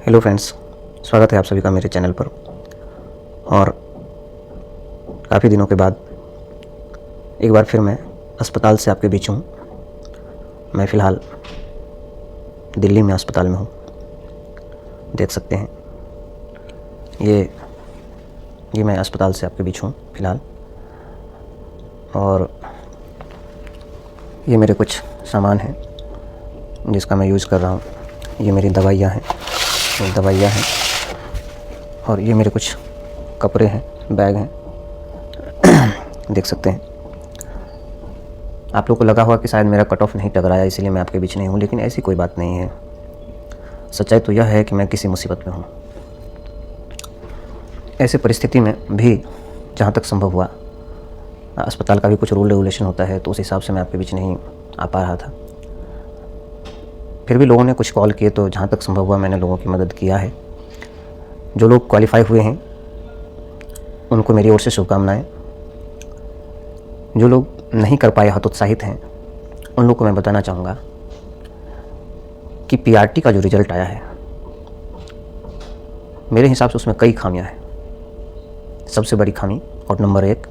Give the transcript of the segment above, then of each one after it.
Hello friends, स्वागत है आप सभी का मेरे चैनल पर। और काफ़ी दिनों के बाद एक बार फिर मैं अस्पताल से आपके बीच हूँ। मैं फ़िलहाल दिल्ली में अस्पताल में हूँ। देख सकते हैं ये मैं अस्पताल से आपके बीच हूँ फ़िलहाल। और ये मेरे कुछ सामान हैं जिसका मैं यूज़ कर रहा हूँ। ये मेरी दवाइयाँ हैं और ये मेरे कुछ कपड़े हैं, बैग हैं। देख सकते हैं। आप लोगों को लगा होगा कि शायद मेरा कट ऑफ नहीं टकराया इसलिए मैं आपके बीच नहीं हूँ, लेकिन ऐसी कोई बात नहीं है। सच्चाई तो यह है कि मैं किसी मुसीबत में हूँ। ऐसे परिस्थिति में भी जहाँ तक संभव हुआ, अस्पताल का भी कुछ रूल रेगुलेशन होता है, तो उस हिसाब से मैं आपके बीच नहीं आ पा रहा था। फिर भी लोगों ने कुछ कॉल किए, तो जहाँ तक संभव हुआ मैंने लोगों की मदद किया है। जो लोग क्वालिफाई हुए हैं उनको मेरी ओर से शुभकामनाएं। जो लोग नहीं कर पाए, हतोत्साहित हैं, उन लोगों को मैं बताना चाहूँगा कि पीआरटी का जो रिज़ल्ट आया है, मेरे हिसाब से उसमें कई खामियां हैं। सबसे बड़ी खामी और नंबर 1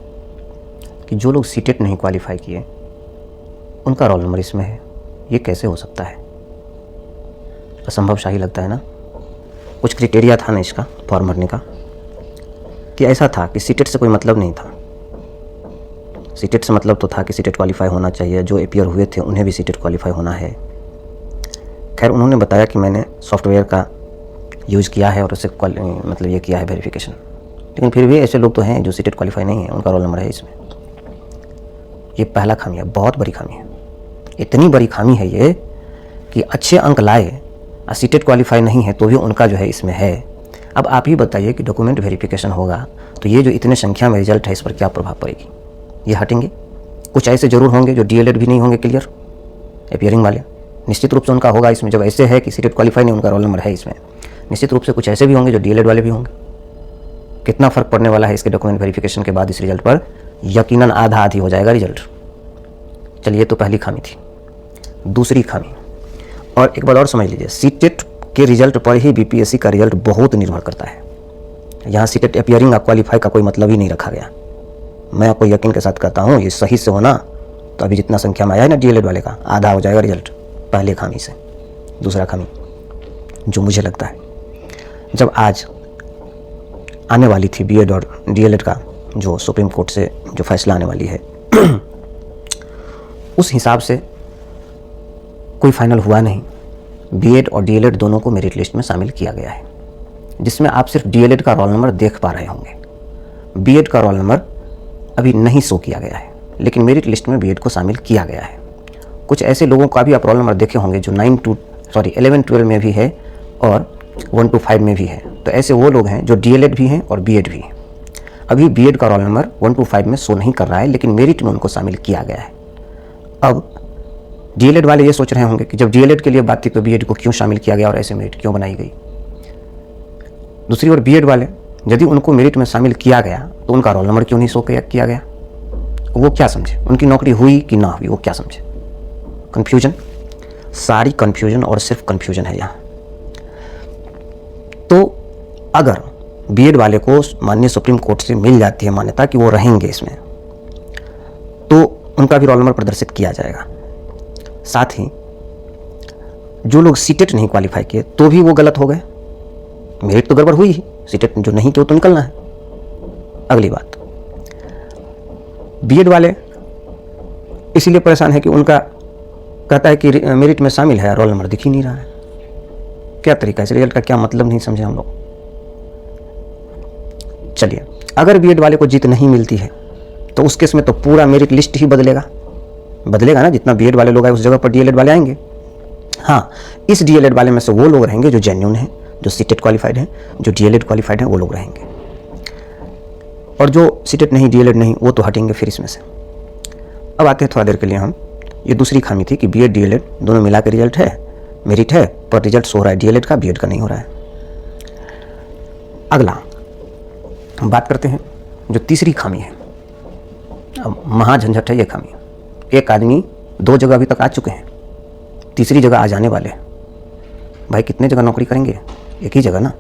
कि जो लोग सीटेट नहीं क्वालिफाई किए उनका रोल नंबर इसमें है। ये कैसे हो सकता है? असंभव शाही लगता है ना। कुछ क्राइटेरिया था ना इसका फॉर्म भरने का, कि ऐसा था कि सीटेट से कोई मतलब नहीं था। सीटेट से मतलब तो था कि सीटेट क्वालिफाई होना चाहिए। जो एपियर हुए थे उन्हें भी सीटेट क्वालिफाई होना है। खैर, उन्होंने बताया कि मैंने सॉफ्टवेयर का यूज़ किया है और उससे मतलब ये किया है वेरिफिकेशन, लेकिन फिर भी ऐसे लोग तो हैं जो सीटेट क्वालिफाई नहीं है, उनका रोल नंबर है इसमें। ये पहला खामी है, बहुत बड़ी खामी है। इतनी बड़ी खामी है ये कि अच्छे अंक लाए, सीटेट क्वालिफाई नहीं है तो भी उनका जो है इसमें है। अब आप ही बताइए कि डॉक्यूमेंट वेरिफिकेशन होगा तो ये जो इतने संख्या में रिजल्ट है इस पर क्या प्रभाव पड़ेगी? ये हटेंगे? कुछ ऐसे ज़रूर होंगे जो डीएलएड भी नहीं होंगे क्लियर, एपियरिंग वाले, निश्चित रूप से उनका होगा इसमें। जब ऐसे है कि सीटेट क्वालिफाई नहीं, उनका रोल नंबर है इसमें, निश्चित रूप से कुछ ऐसे भी होंगे जो डीएलएड वाले भी होंगे। कितना फ़र्क पड़ने वाला है इसके डॉक्यूमेंट वेरिफिकेशन के बाद इस रिजल्ट पर? यकीनन आधा आधी हो जाएगा रिजल्ट। चलिए, ये तो पहली खामी थी। दूसरी खामी, और एक बार और समझ लीजिए, सीटेट के रिजल्ट पर ही बीपीएससी का रिजल्ट बहुत निर्भर करता है। यहाँ सीटेट एपियरिंग क्वालिफाई का कोई मतलब ही नहीं रखा गया। मैं आपको यकीन के साथ कहता हूँ, ये सही से होना तो अभी जितना संख्या में आया है ना डीएलएड वाले का, आधा हो जाएगा रिजल्ट पहले खामी से। दूसरा खामी जो मुझे लगता है, जब आज आने वाली थी बीएड और डीएलएड का जो सुप्रीम कोर्ट से जो फैसला आने वाली है उस हिसाब से कोई फाइनल हुआ नहीं। बीएड और डीएलएड दोनों को मेरिट लिस्ट में शामिल किया गया है, जिसमें आप सिर्फ डीएलएड का रोल नंबर देख पा रहे होंगे। बीएड का रोल नंबर अभी नहीं शो किया गया है, लेकिन मेरिट लिस्ट में बीएड को शामिल किया गया है। कुछ ऐसे लोगों का भी आप रोल नंबर देखे होंगे जो 11-12 में भी है और 1-5 में भी है। तो ऐसे वो लोग हैं जो डीएलएड भी हैं और बीएड भी हैं। अभी बीएड का रोल नंबर 1-5 में शो नहीं कर रहा है, लेकिन मेरिट में उनको शामिल किया गया है। अब डीएलएड वाले ये सोच रहे होंगे कि जब डीएलएड के लिए बात थी तो बीएड को क्यों शामिल किया गया और ऐसे मेरिट क्यों बनाई गई। दूसरी ओर बीएड वाले, यदि उनको मेरिट में शामिल किया गया तो उनका रोल नंबर क्यों नहीं शो किया गया? वो क्या समझे? उनकी नौकरी हुई कि ना हुई, वो क्या समझे? कन्फ्यूजन, सारी कन्फ्यूजन और सिर्फ कन्फ्यूजन है यहाँ। तो अगर बीएड वाले को माननीय सुप्रीम कोर्ट से मिल जाती है मान्यता कि वो रहेंगे इसमें, तो उनका भी रोल नंबर प्रदर्शित किया जाएगा। साथ ही जो लोग सीटेट नहीं क्वालिफाई किए तो भी वो गलत हो गए। मेरिट तो गड़बड़ हुई ही, सीटेट जो नहीं किया तो निकलना है। अगली बात, बीएड वाले इसीलिए परेशान है कि उनका कहता है कि मेरिट में शामिल है, रोल नंबर दिख ही नहीं रहा है। क्या तरीका है? इस रिजल्ट का क्या मतलब नहीं समझे हम लोग। चलिए, अगर बीएड वाले को जीत नहीं मिलती है तो उस केस में तो पूरा मेरिट लिस्ट ही बदलेगा ना। जितना बीएड वाले लोग आए उस जगह पर डीएलएड वाले आएंगे। हाँ, इस डीएलएड वाले में से वो लोग रहेंगे जो जेन्युइन हैं, जो सीटेट क्वालिफाइड हैं, जो डीएलएड क्वालिफाइड हैं, वो लोग रहेंगे। और जो सीटेट नहीं, डीएलएड नहीं, वो तो हटेंगे फिर इसमें से। अब आते हैं थोड़ा देर के लिए हम, ये दूसरी खामी थी कि बीएड डीएलएड दोनों मिला के रिजल्ट है, मेरिट है, पर रिजल्ट शो हो रहा है डीएलएड का, बीएड का नहीं हो रहा है। अगला हम बात करते हैं जो तीसरी खामी है। अब महाझंझट है ये खामी। एक आदमी 2 जगह अभी तक आ चुके हैं, तीसरी जगह आ जाने वाले हैं। भाई कितने जगह नौकरी करेंगे? एक ही जगह ना।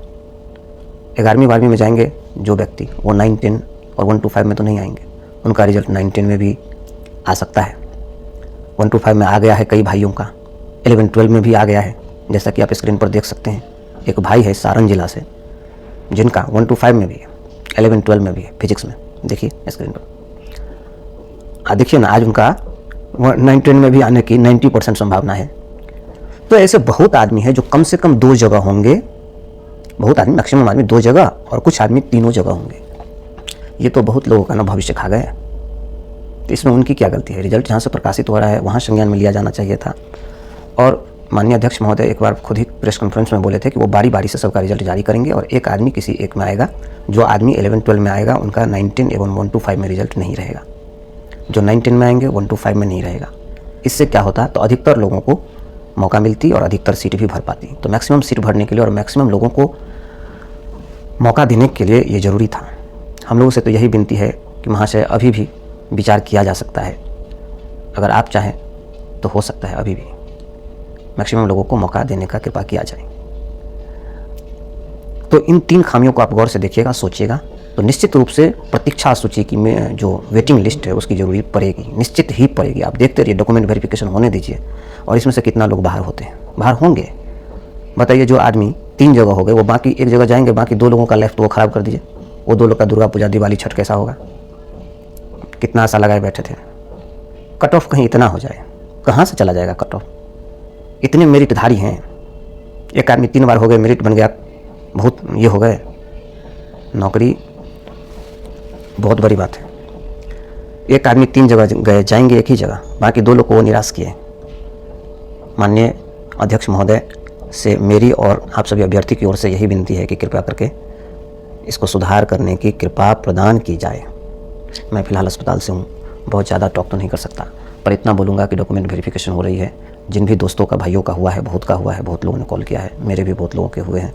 11वीं 12वीं में जाएंगे जो व्यक्ति, वो 9, 10 और 1 to 5 में तो नहीं आएंगे। उनका रिजल्ट 9, 10 में भी आ सकता है। 1 to 5 में आ गया है कई भाइयों का, 11, 12 में भी आ गया है। जैसा कि आप स्क्रीन पर देख सकते हैं, एक भाई है सारण जिला से जिनका 1 to 5 में भी है, 11, 12 में भी है फिजिक्स में। देखिए स्क्रीन पर, देखिए ना, आज उनका 9, 10 में भी आने की 90% संभावना है। तो ऐसे बहुत आदमी है जो कम से कम 2 जगह होंगे, बहुत आदमी, मैक्सिमम आदमी 2 जगह और कुछ आदमी 3 जगह होंगे। ये तो बहुत लोगों का ना भविष्य खा गया। तो इसमें उनकी क्या गलती है? रिजल्ट जहाँ से प्रकाशित हो रहा है वहाँ संज्ञान में लिया जाना चाहिए था। और माननीय अध्यक्ष महोदय एक बार खुद ही प्रेस कॉन्फ्रेंस में बोले थे कि वो बारी बारी से सबका रिजल्ट जारी करेंगे और एक आदमी किसी एक में आएगा। जो आदमी 11, 12 में आएगा उनका 9, 10 एवं 1 to 5 में रिजल्ट नहीं रहेगा। जो 9, 10 में आएंगे 1 to 5 में नहीं रहेगा। इससे क्या होता? तो अधिकतर लोगों को मौका मिलती और अधिकतर सीट भी भर पाती। तो मैक्सिमम सीट भरने के लिए और मैक्सिमम लोगों को मौका देने के लिए ये ज़रूरी था। हम लोगों से तो यही विनती है कि महाशय अभी भी विचार किया जा सकता है। अगर आप चाहें तो हो सकता है अभी भी मैक्सिमम लोगों को मौका देने का कृपा किया जाए। तो इन 3 खामियों को आप गौर से देखिएगा, सोचिएगा, तो निश्चित रूप से प्रतीक्षा सूची की में जो वेटिंग लिस्ट है उसकी ज़रूरी पड़ेगी, निश्चित ही पड़ेगी। आप देखते रहिए, डॉक्यूमेंट वेरिफिकेशन होने दीजिए और इसमें से कितना लोग बाहर होते हैं, बाहर होंगे। बताइए, जो आदमी 3 जगह हो गए वो बाकी 1 जगह जाएंगे, बाकी 2 लोगों का लाइफ तो वो ख़राब कर दीजिए। वो 2 लोग का दुर्गा पूजा, दिवाली, छठ कैसा होगा? कितना आशा लगाए बैठे थे। कट ऑफ कहीं इतना हो जाए, कहाँ से चला जाएगा कट ऑफ? इतने मेरिटधारी हैं, एक आदमी 3 बार हो गए, मेरिट बन गया, बहुत ये हो गए, नौकरी बहुत बड़ी बात है। एक आदमी 3 जगह गए, जाएंगे एक ही जगह, बाकी 2 लोग को वो निराश किए। माननीय अध्यक्ष महोदय से मेरी और आप सभी अभ्यर्थी की ओर से यही विनती है कि कृपया करके इसको सुधार करने की कृपा प्रदान की जाए। मैं फ़िलहाल अस्पताल से हूँ, बहुत ज़्यादा टॉक तो नहीं कर सकता, पर इतना बोलूँगा कि डॉक्यूमेंट वेरिफिकेशन हो रही है। जिन भी दोस्तों का, भाइयों का हुआ है, बहुत का हुआ है, बहुत लोगों ने कॉल किया है, मेरे भी बहुत लोगों के हुए हैं।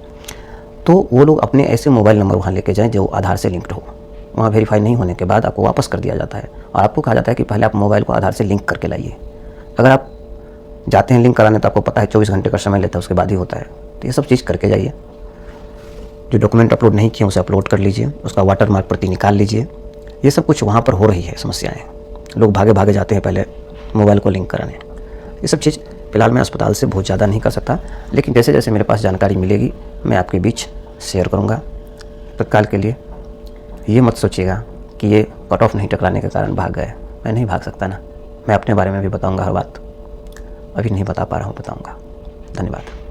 तो वो लोग अपने ऐसे मोबाइल नंबर वहाँ लेके जाएं जो आधार से लिंक्ड हो। वहाँ वेरीफाई नहीं होने के बाद आपको वापस कर दिया जाता है और आपको कहा जाता है कि पहले आप मोबाइल को आधार से लिंक करके लाइए। अगर आप जाते हैं लिंक कराने तो आपको पता है 24 घंटे का समय लेता है, उसके बाद ही होता है। तो ये सब चीज़ करके जाइए। जो डॉक्यूमेंट अपलोड नहीं किए उसे अपलोड कर लीजिए, उसका वाटर मार्क प्रति निकाल लीजिए। ये सब कुछ वहाँ पर हो रही है समस्याएँ। लोग भागे भागे जाते हैं पहले मोबाइल को लिंक कराने। ये सब चीज़ फ़िलहाल मैं अस्पताल से बहुत ज़्यादा नहीं कर सकता, लेकिन जैसे जैसे मेरे पास जानकारी मिलेगी मैं आपके बीच शेयर करूँगा। तत्काल के लिए ये मत सोचिएगा कि ये कट ऑफ नहीं टकराने के कारण भाग गए। मैं नहीं भाग सकता ना, मैं अपने बारे में भी बताऊँगा हर बात। अभी नहीं बता पा रहा हूँ, बताऊँगा। धन्यवाद।